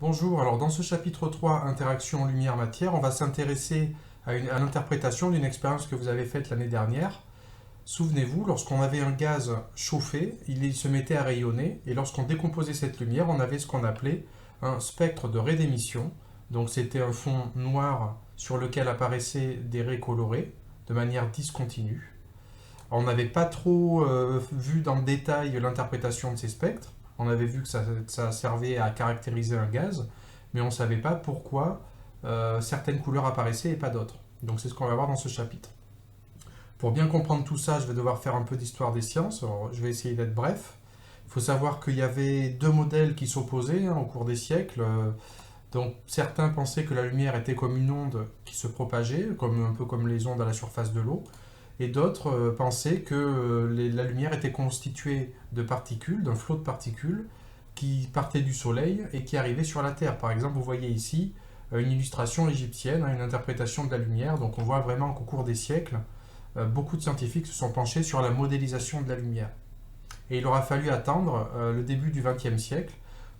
Bonjour, alors dans ce chapitre 3, Interaction lumière-matière, on va s'intéresser à l'interprétation d'une expérience que vous avez faite l'année dernière. Souvenez-vous, lorsqu'on avait un gaz chauffé, il se mettait à rayonner, et lorsqu'on décomposait cette lumière, on avait ce qu'on appelait un spectre de ray d'émission. Donc c'était un fond noir sur lequel apparaissaient des raies colorées de manière discontinue. On n'avait pas trop vu dans le détail l'interprétation de ces spectres. On avait vu que ça servait à caractériser un gaz, mais on ne savait pas pourquoi certaines couleurs apparaissaient et pas d'autres. Donc c'est ce qu'on va voir dans ce chapitre. Pour bien comprendre tout ça, je vais devoir faire un peu d'histoire des sciences. Alors, je vais essayer d'être bref. Il faut savoir qu'il y avait deux modèles qui s'opposaient au cours des siècles. Donc certains pensaient que la lumière était comme une onde qui se propageait, un peu comme les ondes à la surface de l'eau. Et d'autres pensaient que la lumière était constituée de particules, d'un flot de particules qui partaient du Soleil et qui arrivaient sur la Terre. Par exemple, vous voyez ici une illustration égyptienne, une interprétation de la lumière. Donc on voit vraiment qu'au cours des siècles, beaucoup de scientifiques se sont penchés sur la modélisation de la lumière. Et il aura fallu attendre le début du XXe siècle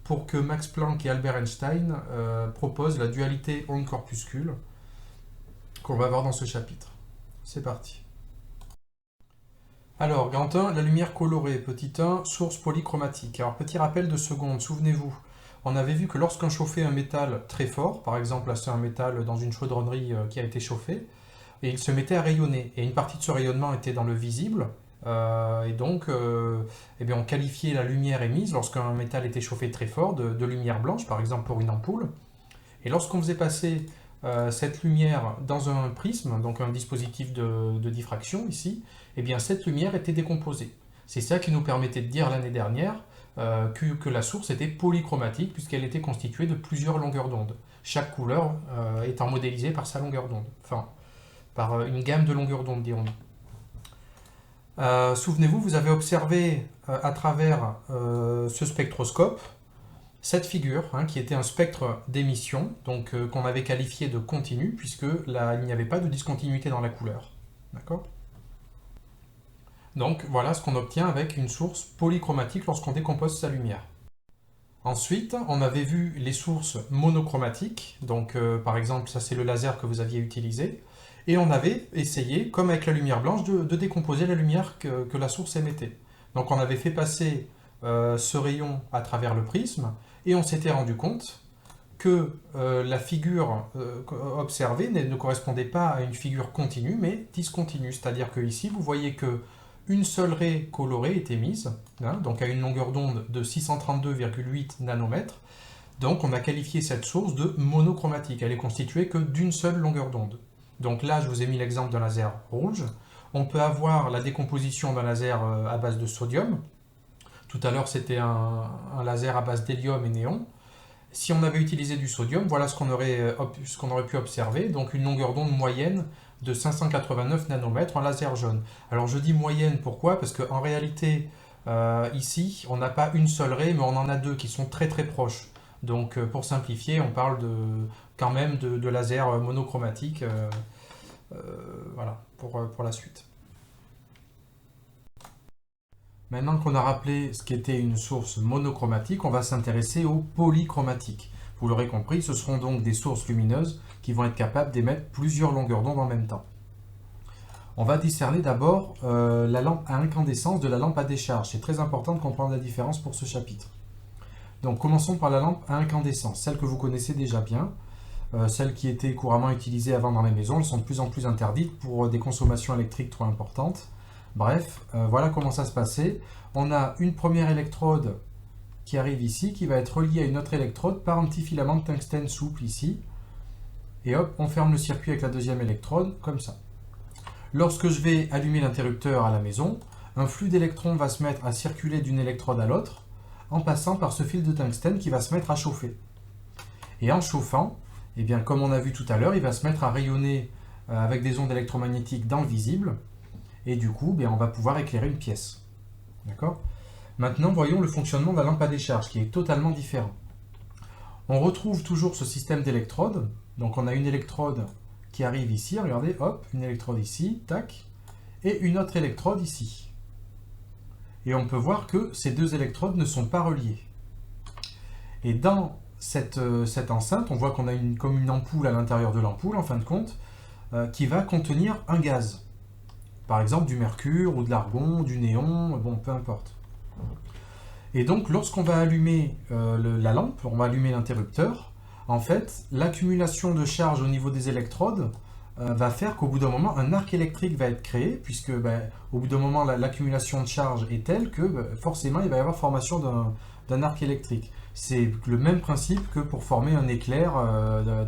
pour que Max Planck et Albert Einstein proposent la dualité onde-corpuscule qu'on va voir dans ce chapitre. C'est parti. Alors, grand 1, la lumière colorée. Petit 1, source polychromatique. Alors, petit rappel de seconde, souvenez-vous, on avait vu que lorsqu'on chauffait un métal très fort, par exemple, là c'est un métal dans une chaudronnerie qui a été chauffé, et il se mettait à rayonner. Et une partie de ce rayonnement était dans le visible, et donc eh bien, on qualifiait la lumière émise lorsqu'un métal était chauffé très fort de lumière blanche, par exemple pour une ampoule. Et lorsqu'on faisait passer cette lumière dans un prisme, donc un dispositif de diffraction ici, eh bien cette lumière était décomposée. C'est ça qui nous permettait de dire l'année dernière que la source était polychromatique puisqu'elle était constituée de plusieurs longueurs d'onde. Chaque couleur étant modélisée par sa longueur d'onde, enfin par une gamme de longueurs d'onde, dirons-nous. Souvenez-vous, vous avez observé à travers ce spectroscope cette figure, qui était un spectre d'émission, donc qu'on avait qualifié de continu, puisque là, il n'y avait pas de discontinuité dans la couleur. D'accord ? Donc voilà ce qu'on obtient avec une source polychromatique lorsqu'on décompose sa lumière. Ensuite, on avait vu les sources monochromatiques, donc par exemple, ça c'est le laser que vous aviez utilisé, et on avait essayé, comme avec la lumière blanche, de décomposer la lumière que la source émettait. Donc on avait fait passer ce rayon à travers le prisme, et on s'était rendu compte que la figure observée ne correspondait pas à une figure continue, mais discontinue. C'est-à-dire que ici, vous voyez que une seule raie colorée est émise, donc à une longueur d'onde de 632,8 nanomètres. Donc on a qualifié cette source de monochromatique. Elle est constituée que d'une seule longueur d'onde. Donc là, je vous ai mis l'exemple d'un laser rouge. On peut avoir la décomposition d'un laser à base de sodium. Tout à l'heure, c'était un laser à base d'hélium et néon. Si on avait utilisé du sodium, voilà ce qu'on aurait pu observer. Donc une longueur d'onde moyenne de 589 nanomètres en laser jaune. Alors je dis moyenne, pourquoi? Parce qu'en réalité, ici, on n'a pas une seule raie, mais on en a deux qui sont très très proches. Donc pour simplifier, on parle quand même de laser monochromatique. Voilà, pour la suite. Maintenant qu'on a rappelé ce qu'était une source monochromatique, on va s'intéresser aux polychromatiques. Vous l'aurez compris, ce seront donc des sources lumineuses qui vont être capables d'émettre plusieurs longueurs d'onde en même temps. On va discerner d'abord la lampe à incandescence de la lampe à décharge. C'est très important de comprendre la différence pour ce chapitre. Donc commençons par la lampe à incandescence, celle que vous connaissez déjà bien. Celles qui étaient couramment utilisées avant dans les maisons, elles sont de plus en plus interdites pour des consommations électriques trop importantes. Bref, voilà comment ça se passait. On a une première électrode qui arrive ici, qui va être reliée à une autre électrode par un petit filament de tungstène souple ici. Et hop, on ferme le circuit avec la deuxième électrode, comme ça. Lorsque je vais allumer l'interrupteur à la maison, un flux d'électrons va se mettre à circuler d'une électrode à l'autre, en passant par ce fil de tungstène qui va se mettre à chauffer. Et en chauffant, eh bien, comme on a vu tout à l'heure, il va se mettre à rayonner avec des ondes électromagnétiques dans le visible, et du coup, on va pouvoir éclairer une pièce. D'accord ? Maintenant, voyons le fonctionnement de la lampe à décharge, qui est totalement différent. On retrouve toujours ce système d'électrodes. Donc on a une électrode qui arrive ici, regardez, hop, une électrode ici, tac, et une autre électrode ici. Et on peut voir que ces deux électrodes ne sont pas reliées. Et dans cette enceinte, on voit qu'on a comme une ampoule à l'intérieur de l'ampoule, en fin de compte, qui va contenir un gaz. Par exemple du mercure ou de l'argon, du néon, bon, peu importe. Et donc, lorsqu'on va allumer la lampe, on va allumer l'interrupteur, en fait, l'accumulation de charge au niveau des électrodes va faire qu'au bout d'un moment, un arc électrique va être créé, puisque au bout d'un moment, l'accumulation de charge est telle que forcément, il va y avoir formation d'un arc électrique. C'est le même principe que pour former un éclair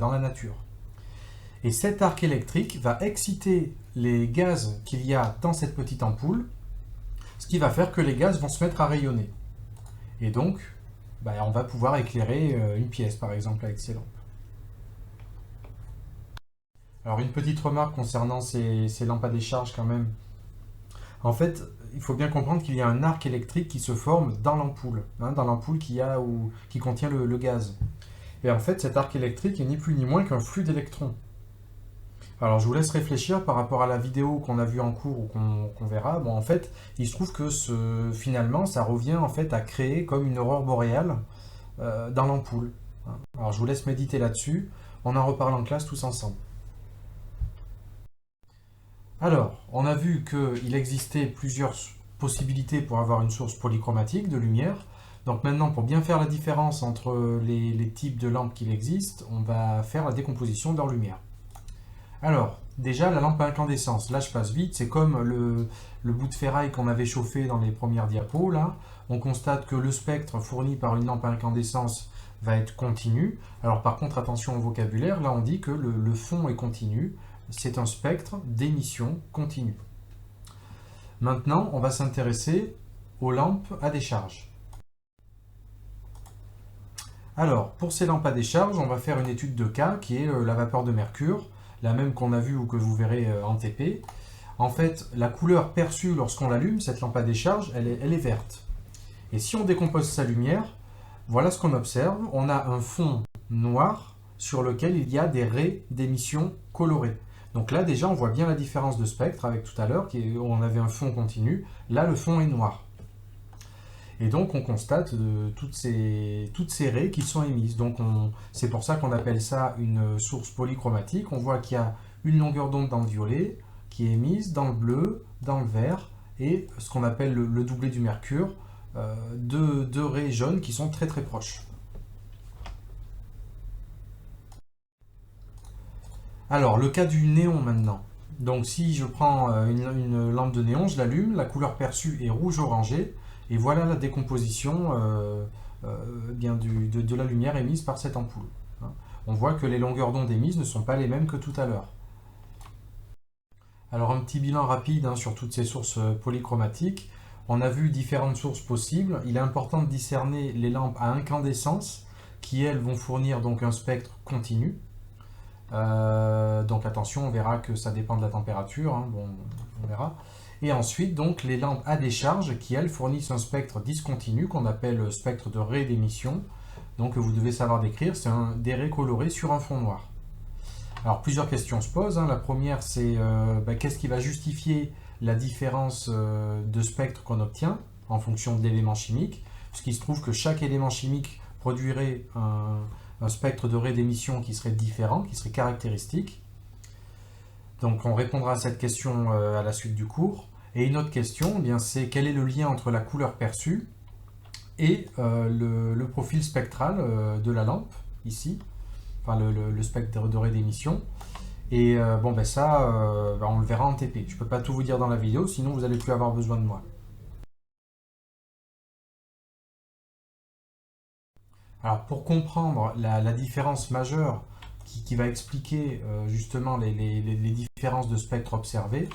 dans la nature. Et cet arc électrique va exciter les gaz qu'il y a dans cette petite ampoule, ce qui va faire que les gaz vont se mettre à rayonner. Et donc, on va pouvoir éclairer une pièce, par exemple, avec ces lampes. Alors, une petite remarque concernant ces lampes à décharge quand même. En fait, il faut bien comprendre qu'il y a un arc électrique qui se forme dans l'ampoule, dans l'ampoule qui contient le gaz. Et en fait, cet arc électrique est ni plus ni moins qu'un flux d'électrons. Alors, je vous laisse réfléchir par rapport à la vidéo qu'on a vue en cours ou qu'on verra. Bon, en fait, il se trouve que finalement, ça revient en fait à créer comme une aurore boréale dans l'ampoule. Alors, je vous laisse méditer là-dessus. On en reparle en classe tous ensemble. Alors, on a vu qu'il existait plusieurs possibilités pour avoir une source polychromatique de lumière. Donc maintenant, pour bien faire la différence entre les types de lampes qu'il existe, on va faire la décomposition de leur lumière. Alors, déjà, la lampe à incandescence. Là, je passe vite. C'est comme le bout de ferraille qu'on avait chauffé dans les premières diapos. Là, on constate que le spectre fourni par une lampe à incandescence va être continu. Alors, par contre, attention au vocabulaire. Là, on dit que le fond est continu. C'est un spectre d'émission continue. Maintenant, on va s'intéresser aux lampes à décharge. Alors, pour ces lampes à décharge, on va faire une étude de cas qui est la vapeur de mercure, la même qu'on a vue ou que vous verrez en TP. En fait, la couleur perçue lorsqu'on l'allume, cette lampe à décharge, elle est verte. Et si on décompose sa lumière, voilà ce qu'on observe. On a un fond noir sur lequel il y a des raies d'émission colorées. Donc là, déjà, on voit bien la différence de spectre avec tout à l'heure, où on avait un fond continu. Là, le fond est noir. Et donc, on constate toutes ces raies qui sont émises. Donc, c'est pour ça qu'on appelle ça une source polychromatique. On voit qu'il y a une longueur d'onde dans le violet qui est émise, dans le bleu, dans le vert, et ce qu'on appelle le doublé du mercure, deux raies jaunes qui sont très très proches. Alors, le cas du néon maintenant. Donc, si je prends une lampe de néon, je l'allume, la couleur perçue est rouge-orangé, et voilà la décomposition de la lumière émise par cette ampoule. On voit que les longueurs d'onde émises ne sont pas les mêmes que tout à l'heure. Alors, un petit bilan rapide sur toutes ces sources polychromatiques. On a vu différentes sources possibles. Il est important de discerner les lampes à incandescence, qui elles vont fournir donc un spectre continu. Donc attention, on verra que ça dépend de la température, bon, on verra. Et ensuite, donc, les lampes à décharge qui, elles, fournissent un spectre discontinu qu'on appelle spectre de raies d'émission. Donc vous devez savoir décrire, c'est des raies colorées sur un fond noir. Alors plusieurs questions se posent. La première, c'est qu'est-ce qui va justifier la différence de spectre qu'on obtient en fonction de l'élément chimique, puisqu'il se trouve que chaque élément chimique produirait un spectre de raies d'émission qui serait différent, qui serait caractéristique. Donc on répondra à cette question à la suite du cours. Et une autre question, c'est quel est le lien entre la couleur perçue et le profil spectral de la lampe, ici, enfin le spectre de raies d'émission. Et ça, on le verra en TP. Je ne peux pas tout vous dire dans la vidéo, sinon vous n'allez plus avoir besoin de moi. Alors pour comprendre la différence majeure qui va expliquer justement les différences de spectre observées,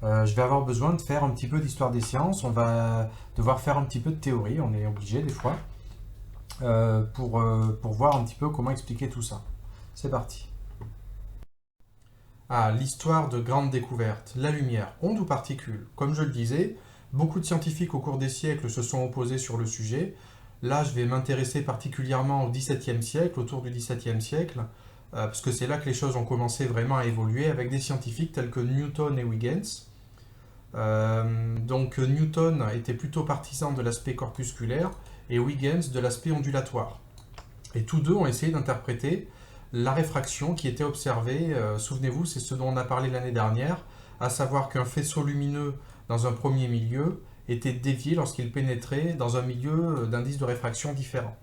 je vais avoir besoin de faire un petit peu d'histoire des sciences. On va devoir faire un petit peu de théorie, on est obligé des fois, pour voir un petit peu comment expliquer tout ça. C'est parti. Ah, l'histoire de grandes découvertes. La lumière, onde ou particule? Comme je le disais, beaucoup de scientifiques au cours des siècles se sont opposés sur le sujet. Là, je vais m'intéresser particulièrement au XVIIe siècle, autour du XVIIe siècle, parce que c'est là que les choses ont commencé vraiment à évoluer avec des scientifiques tels que Newton et Huygens. Donc Newton était plutôt partisan de l'aspect corpusculaire et Huygens de l'aspect ondulatoire. Et tous deux ont essayé d'interpréter la réfraction qui était observée. Souvenez-vous, c'est ce dont on a parlé l'année dernière, à savoir qu'un faisceau lumineux dans un premier milieu était dévié lorsqu'il pénétrait dans un milieu d'indice de réfraction différent.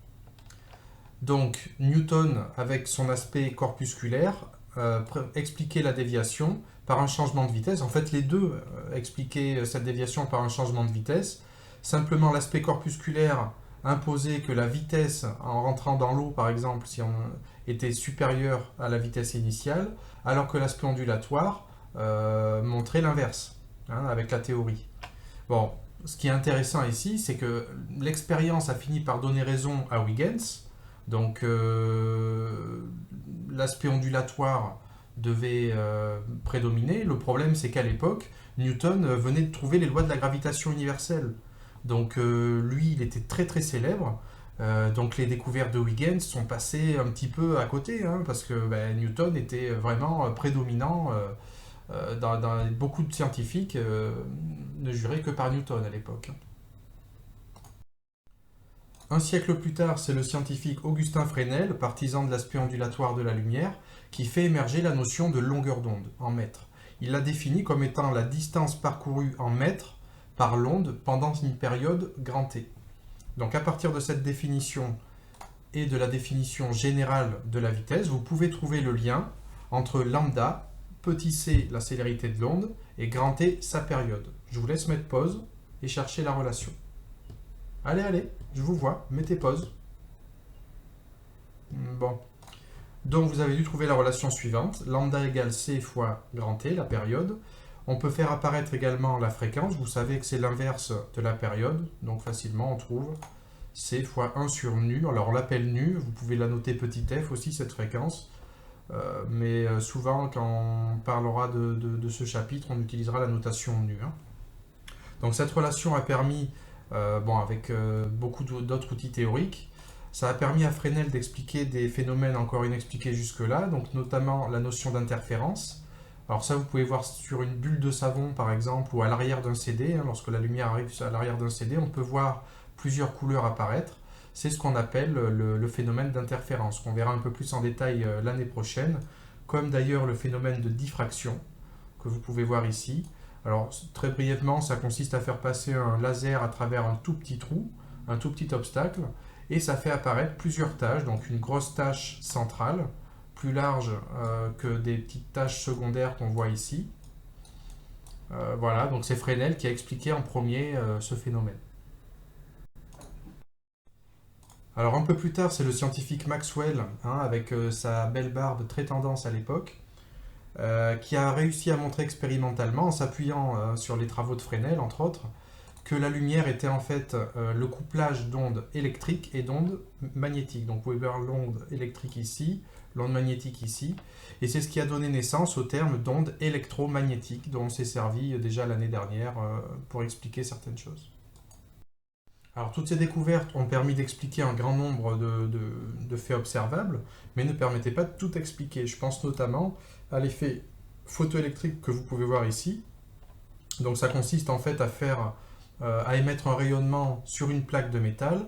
Donc Newton, avec son aspect corpusculaire, expliquait la déviation par un changement de vitesse. En fait, les deux expliquaient cette déviation par un changement de vitesse. Simplement, l'aspect corpusculaire imposait que la vitesse, en rentrant dans l'eau, par exemple, si on était supérieure à la vitesse initiale, alors que l'aspect ondulatoire montrait l'inverse, hein, avec la théorie. Bon, ce qui est intéressant ici, c'est que l'expérience a fini par donner raison à Huygens. Donc, l'aspect ondulatoire devait prédominer. Le problème, c'est qu'à l'époque, Newton venait de trouver les lois de la gravitation universelle. Donc, lui, il était très très célèbre. Donc, les découvertes de Huygens sont passées un petit peu à côté, hein, parce que Newton était vraiment prédominant. Beaucoup de scientifiques ne juraient que par Newton à l'époque. Un siècle plus tard, c'est le scientifique Augustin Fresnel, partisan de l'aspect ondulatoire de la lumière, qui fait émerger la notion de longueur d'onde en mètres. Il la définit comme étant la distance parcourue en mètres par l'onde pendant une période grand T. Donc à partir de cette définition et de la définition générale de la vitesse, vous pouvez trouver le lien entre lambda, petit c, la célérité de l'onde, et grand T, sa période. Je vous laisse mettre pause et chercher la relation. Allez, je vous vois, mettez pause. Bon. Donc vous avez dû trouver la relation suivante. Lambda égale c fois grand T, la période. On peut faire apparaître également la fréquence. Vous savez que c'est l'inverse de la période. Donc facilement on trouve c fois 1 sur nu. Alors on l'appelle nu. Vous pouvez la noter petit f aussi, cette fréquence. Mais souvent quand on parlera de ce chapitre, on utilisera la notation nu. Hein. Donc cette relation a permis, avec beaucoup d'autres outils théoriques, ça a permis à Fresnel d'expliquer des phénomènes encore inexpliqués jusque-là, donc notamment la notion d'interférence. Alors ça, vous pouvez voir sur une bulle de savon, par exemple, ou à l'arrière d'un CD. Hein, lorsque la lumière arrive à l'arrière d'un CD, on peut voir plusieurs couleurs apparaître. C'est ce qu'on appelle le phénomène d'interférence, qu'on verra un peu plus en détail l'année prochaine, comme d'ailleurs le phénomène de diffraction, que vous pouvez voir ici. Alors, très brièvement, ça consiste à faire passer un laser à travers un tout petit trou, un tout petit obstacle, et ça fait apparaître plusieurs taches, donc une grosse tache centrale, plus large que des petites taches secondaires qu'on voit ici. Voilà, donc c'est Fresnel qui a expliqué en premier ce phénomène. Alors un peu plus tard, c'est le scientifique Maxwell, hein, avec sa belle barbe très tendance à l'époque, qui a réussi à montrer expérimentalement, en s'appuyant sur les travaux de Fresnel, entre autres, que la lumière était en fait le couplage d'ondes électriques et d'ondes magnétiques. Donc vous pouvez voir l'onde électrique ici, l'onde magnétique ici, et c'est ce qui a donné naissance au terme d'onde électromagnétique, dont on s'est servi déjà l'année dernière pour expliquer certaines choses. Alors toutes ces découvertes ont permis d'expliquer un grand nombre de faits observables, mais ne permettaient pas de tout expliquer. Je pense notamment à l'effet photoélectrique que vous pouvez voir ici. Donc ça consiste en fait à émettre un rayonnement sur une plaque de métal,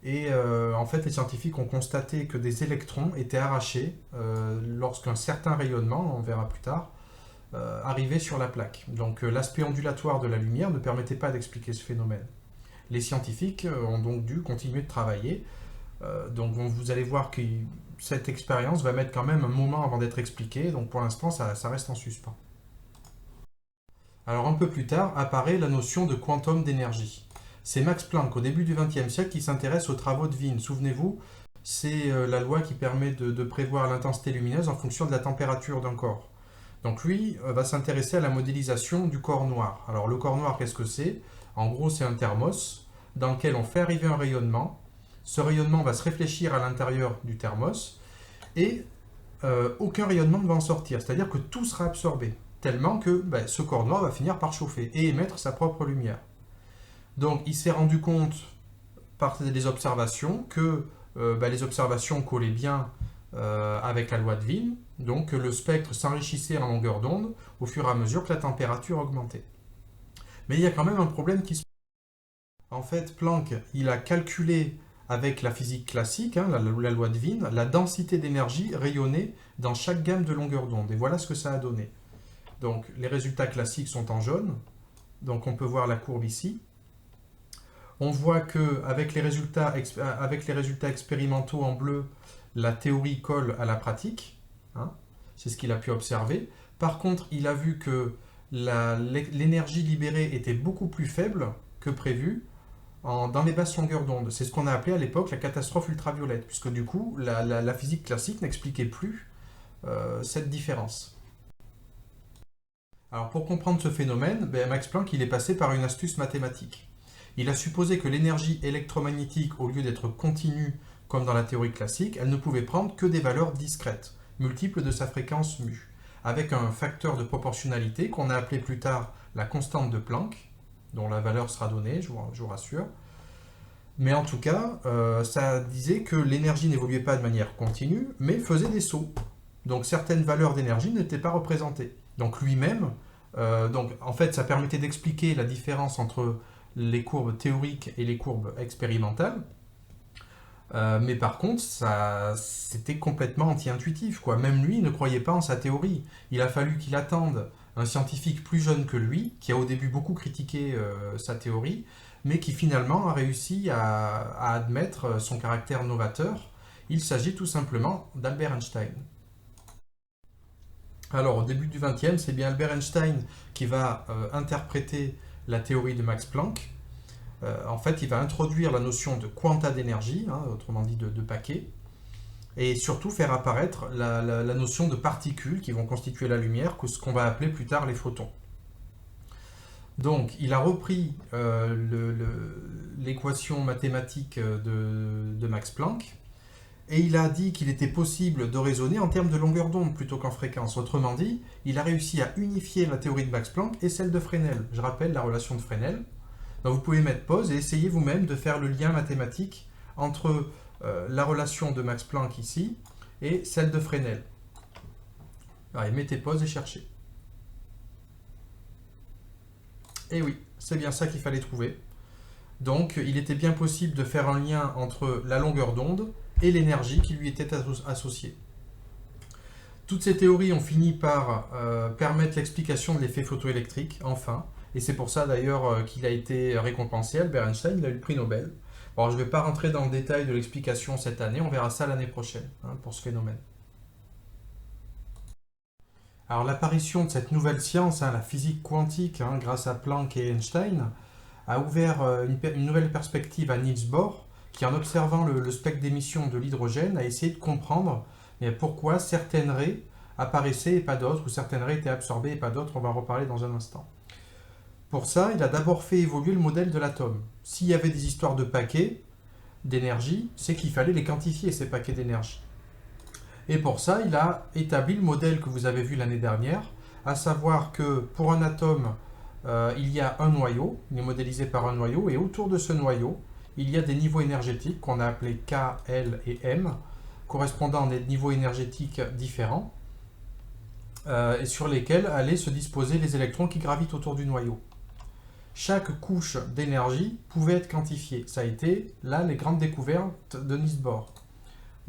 et en fait les scientifiques ont constaté que des électrons étaient arrachés lorsqu'un certain rayonnement, on verra plus tard, arrivait sur la plaque. Donc l'aspect ondulatoire de la lumière ne permettait pas d'expliquer ce phénomène. Les scientifiques ont donc dû continuer de travailler. Donc vous allez voir que cette expérience va mettre quand même un moment avant d'être expliquée, donc pour l'instant ça reste en suspens. Alors un peu plus tard apparaît la notion de quantum d'énergie. C'est Max Planck au début du XXe siècle qui s'intéresse aux travaux de Wien. Souvenez-vous, c'est la loi qui permet de prévoir l'intensité lumineuse en fonction de la température d'un corps. Donc lui va s'intéresser à la modélisation du corps noir. Alors le corps noir, qu'est-ce que c'est ? En gros, c'est un thermos dans lequel on fait arriver un rayonnement. Ce rayonnement va se réfléchir à l'intérieur du thermos et aucun rayonnement ne va en sortir. C'est-à-dire que tout sera absorbé, tellement que ce corps noir va finir par chauffer et émettre sa propre lumière. Donc il s'est rendu compte par des observations que les observations collaient bien avec la loi de Wien, donc le spectre s'enrichissait en longueur d'onde au fur et à mesure que la température augmentait. Mais il y a quand même un problème qui se pose. En fait, Planck, il a calculé avec la physique classique, hein, la loi de Wien, la densité d'énergie rayonnée dans chaque gamme de longueur d'onde. Et voilà ce que ça a donné. Donc les résultats classiques sont en jaune, donc on peut voir la courbe ici. On voit qu'avec les résultats expérimentaux en bleu, la théorie colle à la pratique, hein, c'est ce qu'il a pu observer. Par contre, il a vu que l'énergie libérée était beaucoup plus faible que prévu dans les basses longueurs d'onde. C'est ce qu'on a appelé à l'époque la catastrophe ultraviolette, puisque du coup, la physique classique n'expliquait plus cette différence. Alors pour comprendre ce phénomène, Max Planck il est passé par une astuce mathématique. Il a supposé que l'énergie électromagnétique, au lieu d'être continue comme dans la théorie classique, elle ne pouvait prendre que des valeurs discrètes, multiples de sa fréquence mu, avec un facteur de proportionnalité qu'on a appelé plus tard la constante de Planck, dont la valeur sera donnée, je vous rassure. Mais en tout cas, ça disait que l'énergie n'évoluait pas de manière continue, mais faisait des sauts. Donc certaines valeurs d'énergie n'étaient pas représentées. Donc lui-même, en fait, ça permettait d'expliquer la différence entre les courbes théoriques et les courbes expérimentales. Mais par contre, c'était complètement anti-intuitif, quoi. Même lui ne croyait pas en sa théorie. Il a fallu qu'il attende un scientifique plus jeune que lui, qui a au début beaucoup critiqué sa théorie, mais qui finalement a réussi à admettre son caractère novateur. Il s'agit tout simplement d'Albert Einstein. Alors, au début du XXe, c'est bien Albert Einstein qui va interpréter la théorie de Max Planck. En fait, il va introduire la notion de quanta d'énergie, hein, autrement dit de paquets, et surtout faire apparaître la notion de particules qui vont constituer la lumière, ce qu'on va appeler plus tard les photons. Donc, il a repris l'équation mathématique de Max Planck, et il a dit qu'il était possible de raisonner en termes de longueur d'onde plutôt qu'en fréquence. Autrement dit, il a réussi à unifier la théorie de Max Planck et celle de Fresnel. Je rappelle la relation de Fresnel. Donc vous pouvez mettre pause et essayer vous-même de faire le lien mathématique entre la relation de Max Planck ici et celle de Fresnel. Allez, mettez pause et cherchez. Et oui, c'est bien ça qu'il fallait trouver. Donc il était bien possible de faire un lien entre la longueur d'onde et l'énergie qui lui était associée. Toutes ces théories ont fini par permettre l'explication de l'effet photoélectrique, enfin, et c'est pour ça d'ailleurs qu'il a été récompensé. Albert Einstein, il a eu le prix Nobel. Bon, alors, je ne vais pas rentrer dans le détail de l'explication cette année, on verra ça l'année prochaine, hein, pour ce phénomène. Alors l'apparition de cette nouvelle science, hein, la physique quantique, hein, grâce à Planck et Einstein, a ouvert une nouvelle perspective à Niels Bohr, qui en observant le spectre d'émission de l'hydrogène a essayé de comprendre pourquoi certaines raies apparaissaient et pas d'autres, ou certaines raies étaient absorbées et pas d'autres, on va en reparler dans un instant. Pour ça, il a d'abord fait évoluer le modèle de l'atome. S'il y avait des histoires de paquets d'énergie, c'est qu'il fallait les quantifier, ces paquets d'énergie. Et pour ça, il a établi le modèle que vous avez vu l'année dernière, à savoir que pour un atome, il y a un noyau, il est modélisé par un noyau, et autour de ce noyau, il y a des niveaux énergétiques qu'on a appelés K, L et M, correspondant à des niveaux énergétiques différents, et sur lesquels allaient se disposer les électrons qui gravitent autour du noyau. Chaque couche d'énergie pouvait être quantifiée. Ça a été, là, les grandes découvertes de Niels Bohr.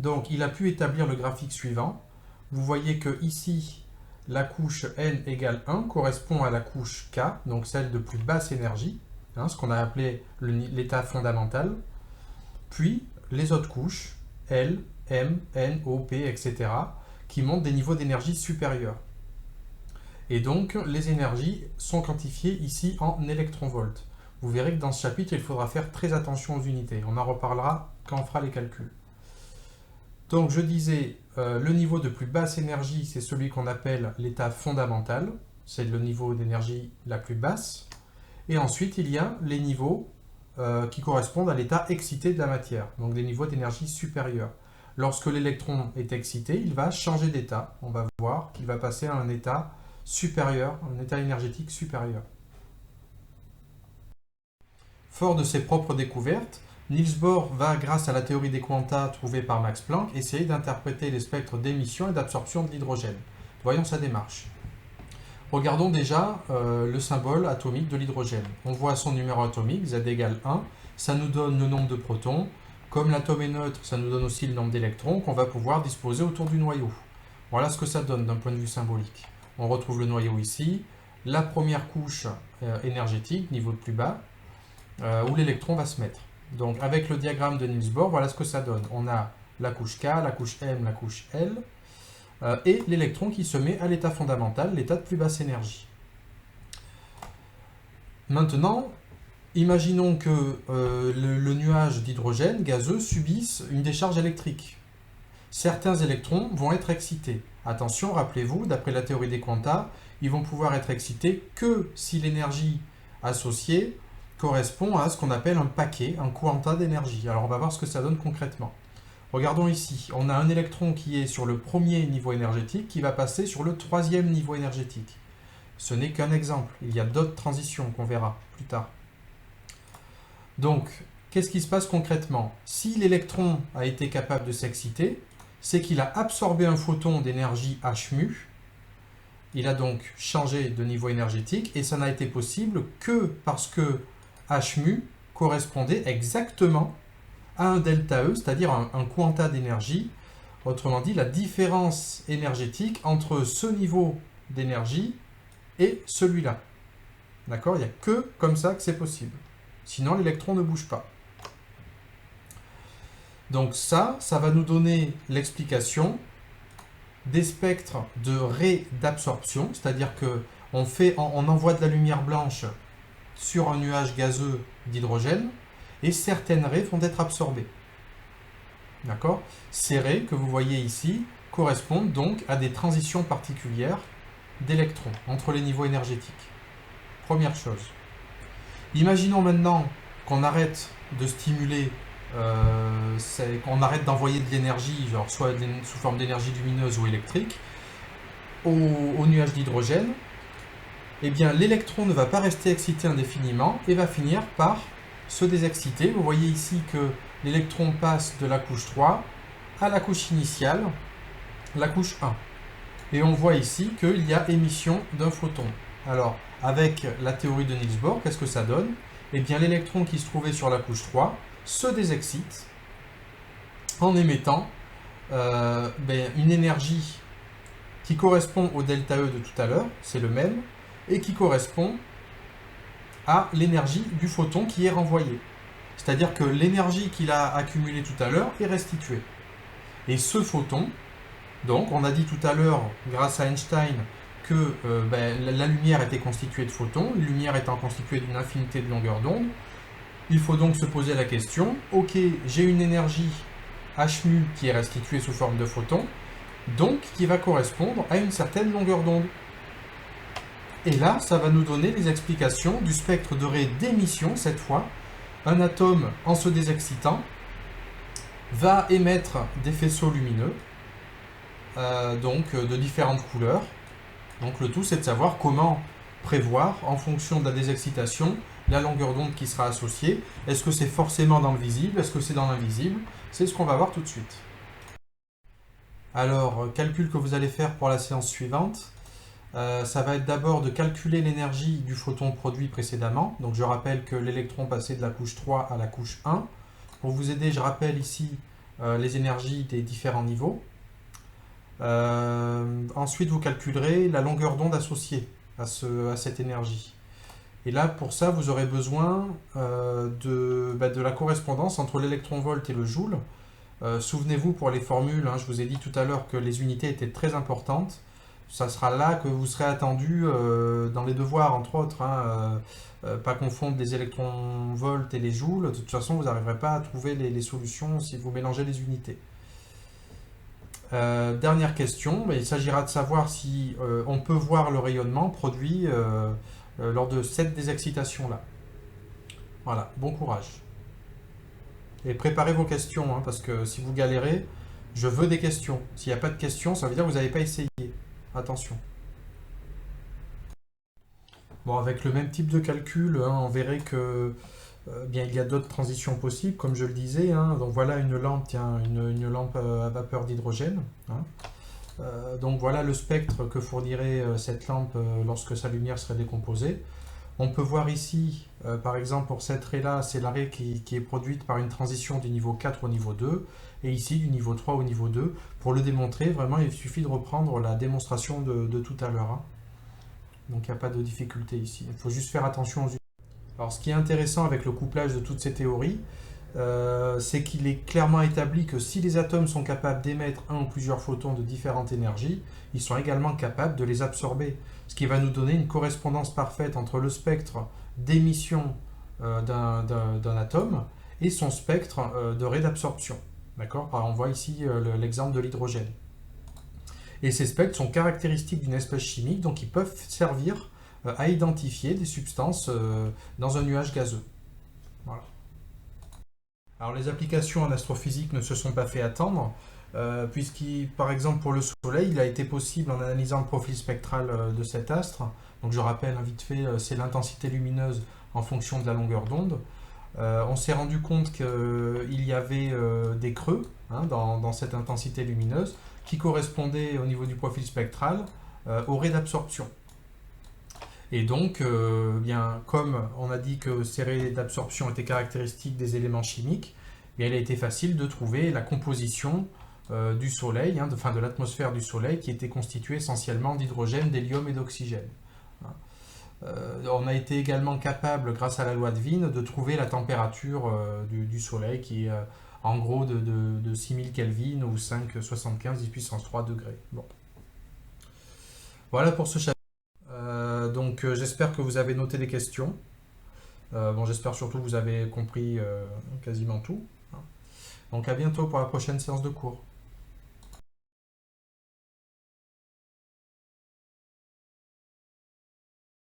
Donc, il a pu établir le graphique suivant. Vous voyez que ici, la couche N égale 1 correspond à la couche K, donc celle de plus basse énergie, hein, ce qu'on a appelé l'état fondamental. Puis, les autres couches, L, M, N, O, P, etc., qui montrent des niveaux d'énergie supérieurs. Et donc, les énergies sont quantifiées ici en électronvolts. Vous verrez que dans ce chapitre, il faudra faire très attention aux unités. On en reparlera quand on fera les calculs. Donc, je disais, le niveau de plus basse énergie, c'est celui qu'on appelle l'état fondamental. C'est le niveau d'énergie la plus basse. Et ensuite, il y a les niveaux qui correspondent à l'état excité de la matière, donc des niveaux d'énergie supérieurs. Lorsque l'électron est excité, il va changer d'état. On va voir qu'il va passer à un état supérieur, un état énergétique supérieur. Fort de ses propres découvertes, Niels Bohr va, grâce à la théorie des quanta trouvée par Max Planck, essayer d'interpréter les spectres d'émission et d'absorption de l'hydrogène. Voyons sa démarche. Regardons déjà le symbole atomique de l'hydrogène. On voit son numéro atomique, Z égale 1, ça nous donne le nombre de protons, Comme l'atome est neutre, ça nous donne aussi le nombre d'électrons qu'on va pouvoir disposer autour du noyau. Voilà ce que ça donne d'un point de vue symbolique. On retrouve le noyau ici, la première couche énergétique, niveau le plus bas, où l'électron va se mettre. Donc avec le diagramme de Niels Bohr, voilà ce que ça donne. On a la couche K, la couche M, la couche L, et l'électron qui se met à l'état fondamental, l'état de plus basse énergie. Maintenant, imaginons que le nuage d'hydrogène gazeux subisse une décharge électrique. Certains électrons vont être excités. Attention, rappelez-vous, d'après la théorie des quanta, ils vont pouvoir être excités que si l'énergie associée correspond à ce qu'on appelle un paquet, un quanta d'énergie. Alors on va voir ce que ça donne concrètement. Regardons ici, on a un électron qui est sur le premier niveau énergétique qui va passer sur le troisième niveau énergétique. Ce n'est qu'un exemple, il y a d'autres transitions qu'on verra plus tard. Donc, qu'est-ce qui se passe concrètement? Si l'électron a été capable de s'exciter, c'est qu'il a absorbé un photon d'énergie h mu, il a donc changé de niveau énergétique, et ça n'a été possible que parce que h mu correspondait exactement à un delta E, c'est-à-dire un quanta d'énergie, autrement dit la différence énergétique entre ce niveau d'énergie et celui-là. D'accord? Il n'y a que comme ça que c'est possible. Sinon, l'électron ne bouge pas. Donc ça va nous donner l'explication des spectres de raies d'absorption, c'est-à-dire qu'on envoie de la lumière blanche sur un nuage gazeux d'hydrogène, et certaines raies vont être absorbées. D'accord? Ces raies que vous voyez ici correspondent donc à des transitions particulières d'électrons entre les niveaux énergétiques. Première chose. Imaginons maintenant qu'on arrête de stimuler, qu'on arrête d'envoyer de l'énergie, genre soit sous forme d'énergie lumineuse ou électrique, au nuage d'hydrogène. Eh bien, l'électron ne va pas rester excité indéfiniment et va finir par se désexciter. Vous voyez ici que l'électron passe de la couche 3 à la couche initiale, la couche 1. Et on voit ici qu'il y a émission d'un photon. Alors, avec la théorie de Niels Bohr, qu'est-ce que ça donne? Eh bien, l'électron qui se trouvait sur la couche 3 se désexcite en émettant une énergie qui correspond au delta E de tout à l'heure, c'est le même, et qui correspond à l'énergie du photon qui est renvoyé. C'est-à-dire que l'énergie qu'il a accumulée tout à l'heure est restituée. Et ce photon, donc on a dit tout à l'heure, grâce à Einstein, que la lumière était constituée de photons, une lumière étant constituée d'une infinité de longueurs d'onde. Il faut donc se poser la question, ok, j'ai une énergie h mu qui est restituée sous forme de photons, donc qui va correspondre à une certaine longueur d'onde. Et là, ça va nous donner les explications du spectre de raies d'émission, cette fois. Un atome, en se désexcitant, va émettre des faisceaux lumineux, de différentes couleurs. Donc le tout, c'est de savoir comment prévoir, en fonction de la désexcitation, la longueur d'onde qui sera associée. Est-ce que c'est forcément dans le visible? Est-ce que c'est dans l'invisible? C'est ce qu'on va voir tout de suite. Alors, calcul que vous allez faire pour la séance suivante. Ça va être d'abord de calculer l'énergie du photon produit précédemment. Donc je rappelle que l'électron passait de la couche 3 à la couche 1. Pour vous aider, je rappelle ici les énergies des différents niveaux. Ensuite, vous calculerez la longueur d'onde associée à cette énergie. Et là, pour ça, vous aurez besoin de la correspondance entre l'électron-volt et le joule. Souvenez-vous, pour les formules, je vous ai dit tout à l'heure que les unités étaient très importantes. Ça sera là que vous serez attendu dans les devoirs, entre autres. Pas confondre les électrons-volts et les joules. De toute façon, vous n'arriverez pas à trouver les solutions si vous mélangez les unités. Dernière question, il s'agira de savoir si on peut voir le rayonnement produit lors de cette désexcitation-là. Voilà, bon courage. Et préparez vos questions, parce que si vous galérez, je veux des questions. S'il n'y a pas de questions, ça veut dire que vous n'avez pas essayé. Attention. Bon, avec le même type de calcul, on verrait que il y a d'autres transitions possibles, comme je le disais. Donc voilà une lampe, une lampe à vapeur d'hydrogène. Donc voilà le spectre que fournirait cette lampe lorsque sa lumière serait décomposée. On peut voir ici, par exemple, pour cette raie-là, c'est la raie qui est produite par une transition du niveau 4 au niveau 2, et ici du niveau 3 au niveau 2. Pour le démontrer, vraiment, il suffit de reprendre la démonstration de tout à l'heure, hein. Donc il n'y a pas de difficulté ici. Il faut juste faire attention aux... Alors ce qui est intéressant avec le couplage de toutes ces théories, c'est qu'il est clairement établi que si les atomes sont capables d'émettre un ou plusieurs photons de différentes énergies, ils sont également capables de les absorber. Ce qui va nous donner une correspondance parfaite entre le spectre d'émission d'un atome et son spectre de raie d'absorption. D'accord ? On voit ici l'exemple de l'hydrogène. Et ces spectres sont caractéristiques d'une espèce chimique, donc ils peuvent servir à identifier des substances dans un nuage gazeux. Voilà. Alors les applications en astrophysique ne se sont pas fait attendre, par exemple pour le Soleil, il a été possible en analysant le profil spectral de cet astre, donc je rappelle hein, vite fait, c'est l'intensité lumineuse en fonction de la longueur d'onde. On s'est rendu compte qu'il y avait des creux hein, dans cette intensité lumineuse qui correspondaient au niveau du profil spectral aux raies d'absorption. Et donc, bien, comme on a dit que ces raies d'absorption étaient caractéristiques des éléments chimiques, bien, il a été facile de trouver la composition du Soleil, hein, de l'atmosphère du Soleil, qui était constituée essentiellement d'hydrogène, d'hélium et d'oxygène. On a été également capable, grâce à la loi de Wien, de trouver la température du Soleil, qui est en gros de 6000 Kelvin ou 5,75 10 puissance 3 degrés. Bon. Voilà pour ce chapitre. Donc j'espère que vous avez noté des questions. J'espère surtout que vous avez compris quasiment tout. Donc à bientôt pour la prochaine séance de cours.